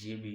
یہ بھی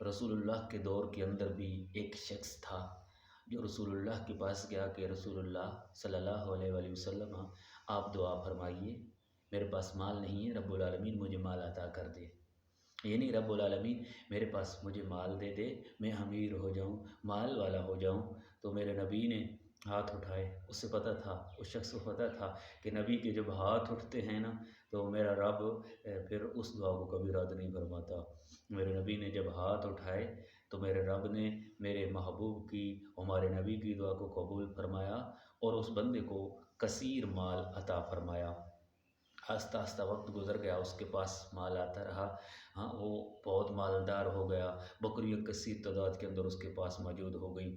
رسول اللہ کے دور کے اندر بھی ایک شخص تھا جو رسول اللہ کے پاس گیا کہ رسول اللہ صلی اللہ علیہ وآلہ وسلم آپ دعا فرمائیے، میرے پاس مال نہیں ہے، رب العالمین مجھے مال عطا کر دے، یعنی رب العالمین میرے پاس مجھے مال دے دے، میں امیر ہو جاؤں، مال والا ہو جاؤں۔ تو میرے نبی نے ہاتھ اٹھائے، اسے پتہ تھا، اس شخص کو پتہ تھا کہ نبی کے جب ہاتھ اٹھتے ہیں نا تو میرا رب پھر اس دعا کو کبھی رد نہیں فرماتا۔ میرے نبی نے جب ہاتھ اٹھائے تو میرے رب نے میرے محبوب کی، ہمارے نبی کی دعا کو قبول فرمایا اور اس بندے کو کثیر مال عطا فرمایا۔ آہستہ آہستہ وقت گزر گیا، اس کے پاس مال آتا رہا، ہاں وہ بہت مالدار ہو گیا، بکریاں کثیر تعداد کے اندر اس کے پاس موجود ہو گئیں۔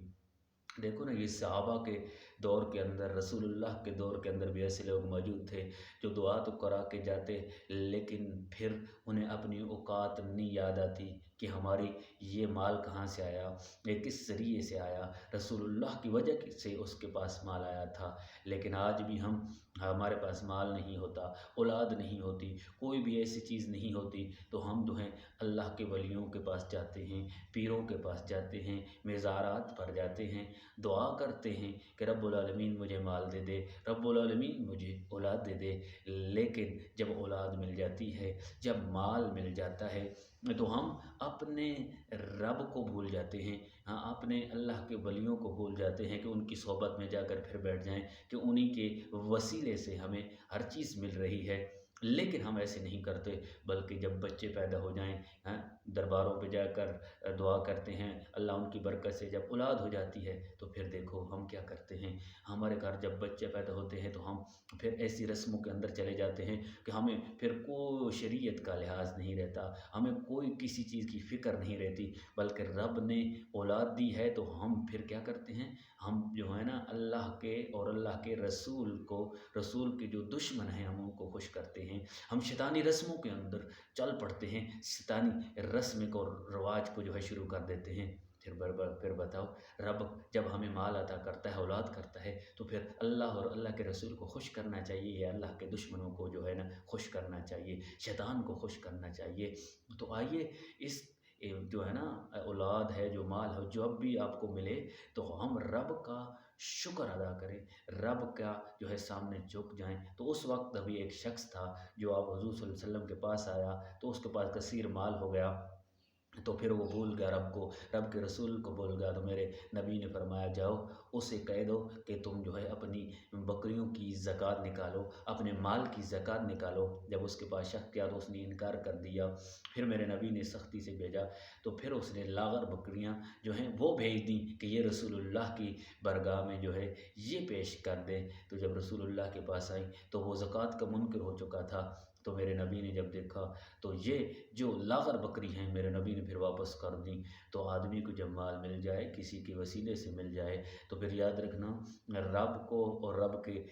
دیکھو نا، یہ صحابہ کے دور کے اندر، رسول اللہ کے دور کے اندر بھی ایسے لوگ موجود تھے جو دعا تو کرا کے جاتے، لیکن پھر انہیں اپنی اوقات نہیں یاد آتی کہ ہماری یہ مال کہاں سے آیا، یہ کس ذریعے سے آیا، رسول اللہ کی وجہ سے اس کے پاس مال آیا تھا۔ لیکن آج بھی ہمارے پاس مال نہیں ہوتا، اولاد نہیں ہوتی، کوئی بھی ایسی چیز نہیں ہوتی، تو ہم جو ہیں اللہ کے ولیوں کے پاس جاتے ہیں، پیروں کے پاس جاتے ہیں، مزارات پر جاتے ہیں، دعا کرتے ہیں کہ رب العالمین مجھے مال دے دے، رب العالمین مجھے اولاد دے دے۔ لیکن جب اولاد مل جاتی ہے، جب مال مل جاتا ہے، تو ہم اپنے رب کو بھول جاتے ہیں، ہاں اپنے اللہ کے ولیوں کو بھول جاتے ہیں کہ ان کی صحبت میں جا کر پھر بیٹھ جائیں کہ انہی کے وسیلے سے ہمیں ہر چیز مل رہی ہے۔ لیکن ہم ایسے نہیں کرتے، بلکہ جب بچے پیدا ہو جائیں، ہاں درباروں پہ جا کر دعا کرتے ہیں، اللہ ان کی برکت سے جب اولاد ہو جاتی ہے تو پھر دیکھو ہم کیا کرتے ہیں۔ ہمارے گھر جب بچے پیدا ہوتے ہیں تو ہم پھر ایسی رسموں کے اندر چلے جاتے ہیں کہ ہمیں پھر کوئی شریعت کا لحاظ نہیں رہتا، ہمیں کوئی کسی چیز کی فکر نہیں رہتی، بلکہ رب نے اولاد دی ہے تو ہم پھر کیا کرتے ہیں، ہم جو ہے نا اللہ کے اور اللہ کے رسول کو، رسول کے جو دشمن ہیں ہم ان کو خوش کرتے ہیں، ہم شیطانی رسموں کے اندر چل پڑتے ہیں، شیطانی رسم کو، رواج کو جو ہے شروع کر دیتے ہیں۔ پھر بتاؤ، رب جب ہمیں مال عطا کرتا ہے، اولاد کرتا ہے، تو پھر اللہ اور اللہ کے رسول کو خوش کرنا چاہیے یا اللہ کے دشمنوں کو جو ہے نا خوش کرنا چاہیے، شیطان کو خوش کرنا چاہیے؟ تو آئیے اس جو ہے نا اولاد ہے، جو مال ہے، جو اب بھی آپ کو ملے تو ہم رب کا شکر ادا کریں، رب کا جو ہے سامنے جھک جائیں۔ تو اس وقت ابھی ایک شخص تھا جو آپ حضور صلی اللہ علیہ وسلم کے پاس آیا، تو اس کے پاس کثیر مال ہو گیا، تو پھر وہ بھول گیا رب کو، رب کے رسول کو بھول گیا۔ تو میرے نبی نے فرمایا جاؤ اسے کہہ دو کہ تم جو ہے اپنی بکریوں کی زکوٰۃ نکالو، اپنے مال کی زکوٰۃ نکالو۔ جب اس کے پاس شک کیا تو اس نے انکار کر دیا، پھر میرے نبی نے سختی سے بھیجا، تو پھر اس نے لاغر بکریاں جو ہیں وہ بھیج دیں کہ یہ رسول اللہ کی برگاہ میں جو ہے یہ پیش کر دیں۔ تو جب رسول اللہ کے پاس آئیں تو وہ زکوٰۃ کا منکر ہو چکا تھا، تو میرے نبی نے جب دیکھا تو یہ جو لاغر بکری ہیں میرے نبی نے پھر واپس کر دیں۔ تو آدمی کو جب مال مل جائے، کسی کے وسیلے سے مل جائے، تو پھر یاد رکھنا، رب کو اور رب کے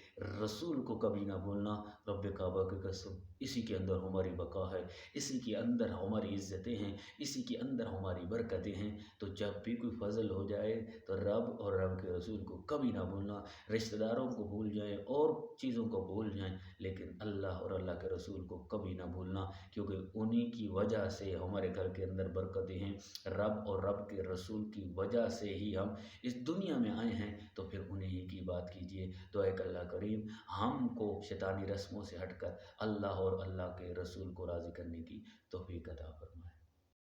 رسول کو کبھی نہ بھولنا۔ رب کعبہ کی قسم، اسی کے اندر ہماری بقا ہے، اسی کے اندر ہماری عزتیں ہیں، اسی کے اندر ہماری برکتیں ہیں۔ تو جب بھی کوئی فضل ہو جائے تو رب اور رب کے رسول کو کبھی نہ بھولنا، رشتہ داروں کو بھول جائیں اور چیزوں کو بھول جائیں، لیکن اللہ اور اللہ کے رسول کو کبھی نہ بھولنا، کیونکہ انہی کی وجہ سے ہمارے گھر کے اندر برکتیں ہیں، رب اور رب کے رسول کی وجہ سے ہی ہم اس دنیا میں آئے ہیں، تو پھر انہیں ہی کی بات کیجیے۔ دعا کہ اللہ کریم ہم کو شیطانی رسموں سے ہٹ کر اللہ اور اللہ کے رسول کو راضی کرنے کی توفیق عطا فرمائے۔